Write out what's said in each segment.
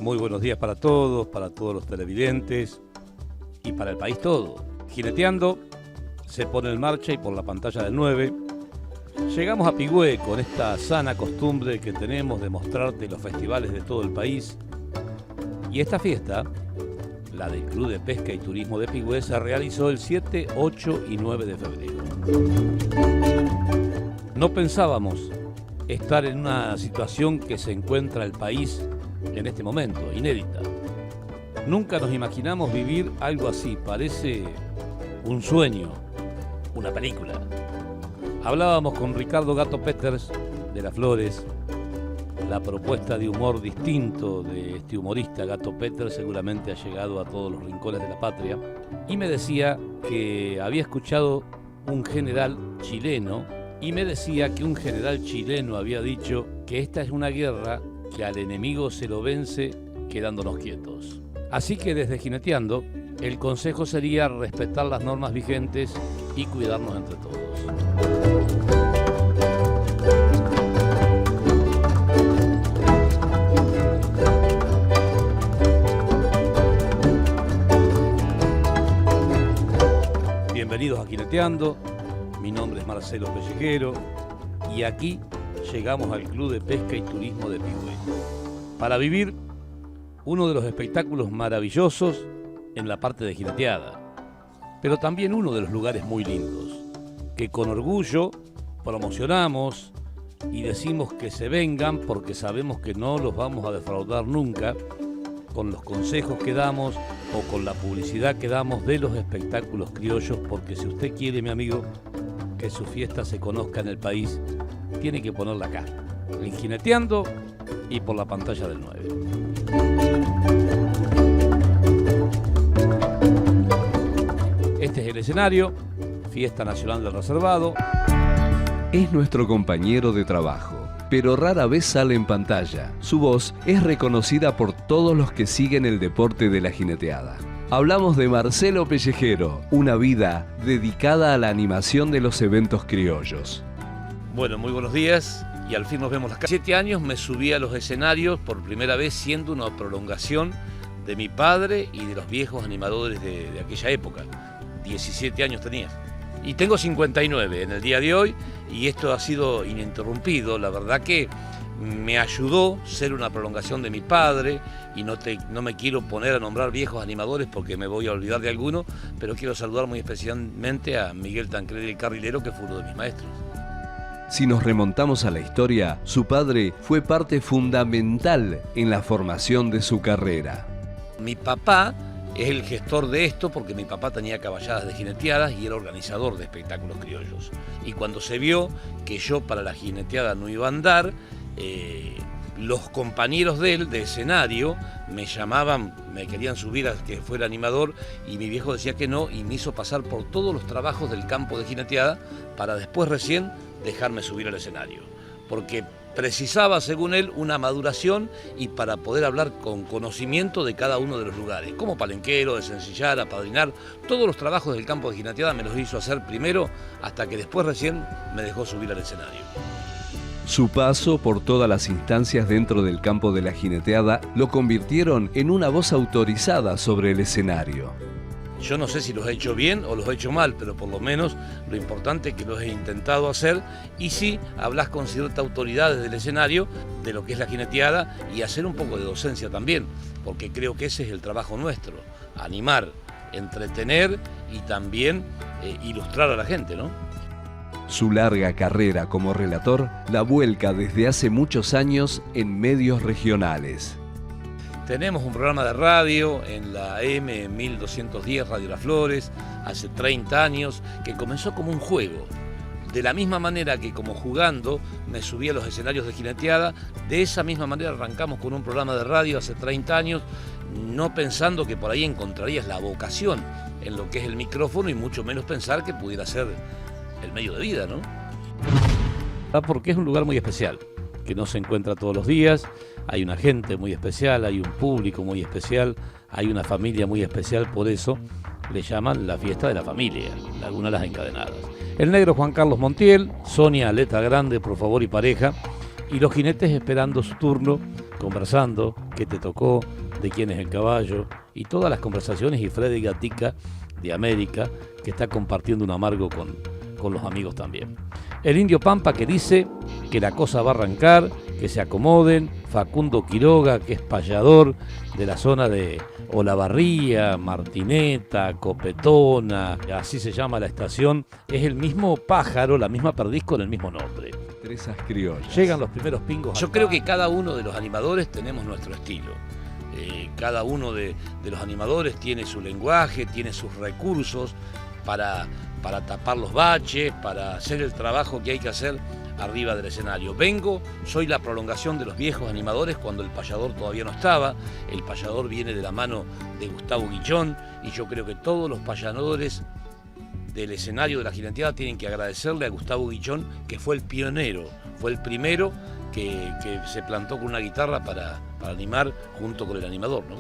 Muy buenos días para todos los televidentes y para el país todo. Jineteando se pone en marcha y por la pantalla del 9 llegamos a Pigüé con esta sana costumbre que tenemos de mostrarte los festivales de todo el país. Y esta fiesta, la del Club de Pesca y Turismo de Pigüé, se realizó el 7, 8 y 9 de febrero. No pensábamos estar en una situación que se encuentra el país en este momento, inédita. Nunca nos imaginamos vivir algo así, parece un sueño, una película. Hablábamos con Ricardo Gato Peters de Las Flores, la propuesta de humor distinto de este humorista Gato Peters seguramente ha llegado a todos los rincones de la patria, y me decía que había escuchado un general chileno, y me decía que un general chileno había dicho que esta es una guerra que al enemigo se lo vence quedándonos quietos. Así que desde Jineteando, el consejo sería respetar las normas vigentes y cuidarnos entre todos. Bienvenidos a Jineteando, mi nombre es Marcelo Pellejero y aquí llegamos al Club de Pesca y Turismo de Pigüé para vivir uno de los espectáculos maravillosos en la parte de jineteada, pero también uno de los lugares muy lindos, que con orgullo promocionamos y decimos que se vengan porque sabemos que no los vamos a defraudar nunca con los consejos que damos o con la publicidad que damos de los espectáculos criollos, porque si usted quiere, mi amigo, que su fiesta se conozca en el país, tiene que ponerla acá, en Jineteando y por la pantalla del 9. Este es el escenario, Fiesta Nacional del Reservado. Es nuestro compañero de trabajo, pero rara vez sale en pantalla. Su voz es reconocida por todos los que siguen el deporte de la jineteada. Hablamos de Marcelo Pellejero, una vida dedicada a la animación de los eventos criollos. Bueno, muy buenos días y al fin nos vemos las caras. 7 años me subí a los escenarios por primera vez siendo una prolongación de mi padre y de los viejos animadores de aquella época. 17 años tenía. Y tengo 59 en el día de hoy y esto ha sido ininterrumpido. La verdad que me ayudó ser una prolongación de mi padre y no me quiero poner a nombrar viejos animadores porque me voy a olvidar de alguno, pero quiero saludar muy especialmente a Miguel Tancredi el Carrilero, que fue uno de mis maestros. Si nos remontamos a la historia, su padre fue parte fundamental en la formación de su carrera. Mi papá es el gestor de esto porque mi papá tenía caballadas de jineteadas y era organizador de espectáculos criollos. Y cuando se vio que yo para la jineteada no iba a andar, los compañeros de él de escenario me llamaban, me querían subir a que fuera animador y mi viejo decía que no y me hizo pasar por todos los trabajos del campo de jineteada para después recién dejarme subir al escenario. Porque precisaba, según él, una maduración y para poder hablar con conocimiento de cada uno de los lugares. Como palenquero, desencillar, apadrinar, todos los trabajos del campo de jineteada me los hizo hacer primero hasta que después recién me dejó subir al escenario. Su paso por todas las instancias dentro del campo de la jineteada lo convirtieron en una voz autorizada sobre el escenario. Yo no sé si los he hecho bien o los he hecho mal, pero por lo menos lo importante es que los he intentado hacer y sí hablas con cierta autoridad desde el escenario de lo que es la jineteada y hacer un poco de docencia también, porque creo que ese es el trabajo nuestro, animar, entretener y también ilustrar a la gente, ¿no? Su larga carrera como relator la vuelca desde hace muchos años en medios regionales. Tenemos un programa de radio en la AM 1210 Radio Las Flores, hace 30 años, que comenzó como un juego. De la misma manera que como jugando me subí a los escenarios de jineteada, de esa misma manera arrancamos con un programa de radio hace 30 años, no pensando que por ahí encontrarías la vocación en lo que es el micrófono y mucho menos pensar que pudiera ser el medio de vida, ¿no? Porque es un lugar muy especial, que no se encuentra todos los días, hay una gente muy especial, hay un público muy especial, hay una familia muy especial, por eso le llaman la fiesta de la familia, Laguna Las Encadenadas. El negro Juan Carlos Montiel, Sonia Letra Grande, por favor y pareja, y los jinetes esperando su turno conversando, qué te tocó, de quién es el caballo, y todas las conversaciones, y Freddy Gatica de América, que está compartiendo un amargo con los amigos también. El Indio Pampa, que dice que la cosa va a arrancar, que se acomoden. Facundo Quiroga, que es payador de la zona de Olavarría, Martineta, Copetona, así se llama la estación, es el mismo pájaro, la misma perdiz con el mismo nombre. Destrezas criollas. Llegan los primeros pingos. Yo creo que cada uno de los animadores tenemos nuestro estilo. Cada uno de los animadores tiene su lenguaje, tiene sus recursos para tapar los baches, para hacer el trabajo que hay que hacer arriba del escenario. Soy la prolongación de los viejos animadores cuando el payador todavía no estaba. El payador viene de la mano de Gustavo Guichón, y yo creo que todos los payadores del escenario de la Jineteada tienen que agradecerle a Gustavo Guichón, que fue el pionero, fue el primero que se plantó con una guitarra para animar junto con el animador, ¿no?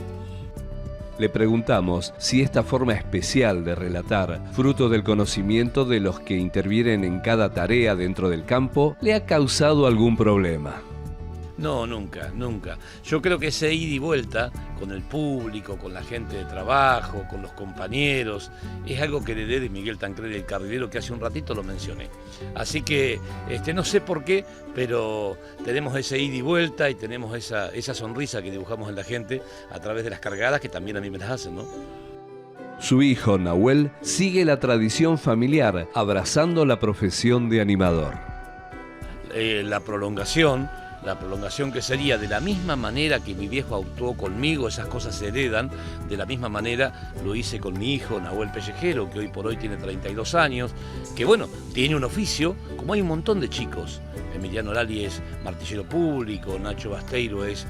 Le preguntamos si esta forma especial de relatar, fruto del conocimiento de los que intervienen en cada tarea dentro del campo, le ha causado algún problema. No, nunca, nunca. Yo creo que ese ida y vuelta con el público, con la gente de trabajo, con los compañeros, es algo que heredé de Miguel Tancredi, el carrilero, que hace un ratito lo mencioné. Así que no sé por qué, pero tenemos ese ida y vuelta y tenemos esa sonrisa que dibujamos en la gente a través de las cargadas, que también a mí me las hacen, ¿no? Su hijo, Nahuel, sigue la tradición familiar, abrazando la profesión de animador. La prolongación que sería de la misma manera que mi viejo actuó conmigo, esas cosas se heredan, de la misma manera lo hice con mi hijo, Nahuel Pellejero, que hoy por hoy tiene 32 años, que bueno, tiene un oficio, como hay un montón de chicos. Emiliano Lali es martillero público, Nacho Basteiro es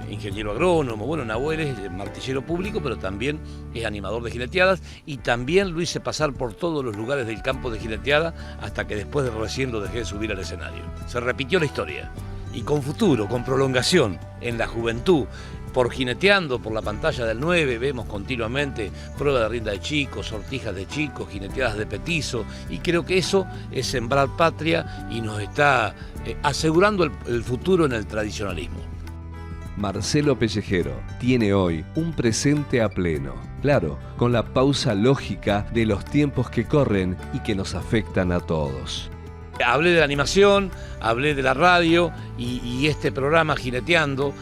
ingeniero agrónomo, bueno, Nahuel es martillero público, pero también es animador de jineteadas, y también lo hice pasar por todos los lugares del campo de jineteada, hasta que después de recién lo dejé de subir al escenario. Se repitió la historia. Y con futuro, con prolongación, en la juventud, por Jineteando, por la pantalla del 9, vemos continuamente prueba de rienda de chicos, sortijas de chicos, jineteadas de petizo, y creo que eso es sembrar patria y nos está asegurando el futuro en el tradicionalismo. Marcelo Pellejero tiene hoy un presente a pleno, claro, con la pausa lógica de los tiempos que corren y que nos afectan a todos. Hablé de la animación, hablé de la radio, y este programa Jineteando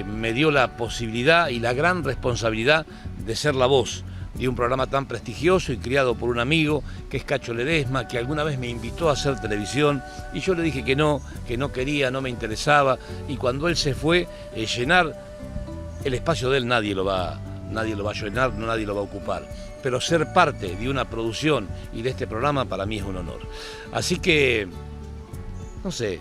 me dio la posibilidad y la gran responsabilidad de ser la voz de un programa tan prestigioso y criado por un amigo que es Cacho Ledesma, que alguna vez me invitó a hacer televisión, y yo le dije que no quería, no me interesaba, y cuando él se fue, llenar el espacio de él nadie lo va a llenar, nadie lo va a ocupar. Pero ser parte de una producción y de este programa para mí es un honor. Así que, no sé,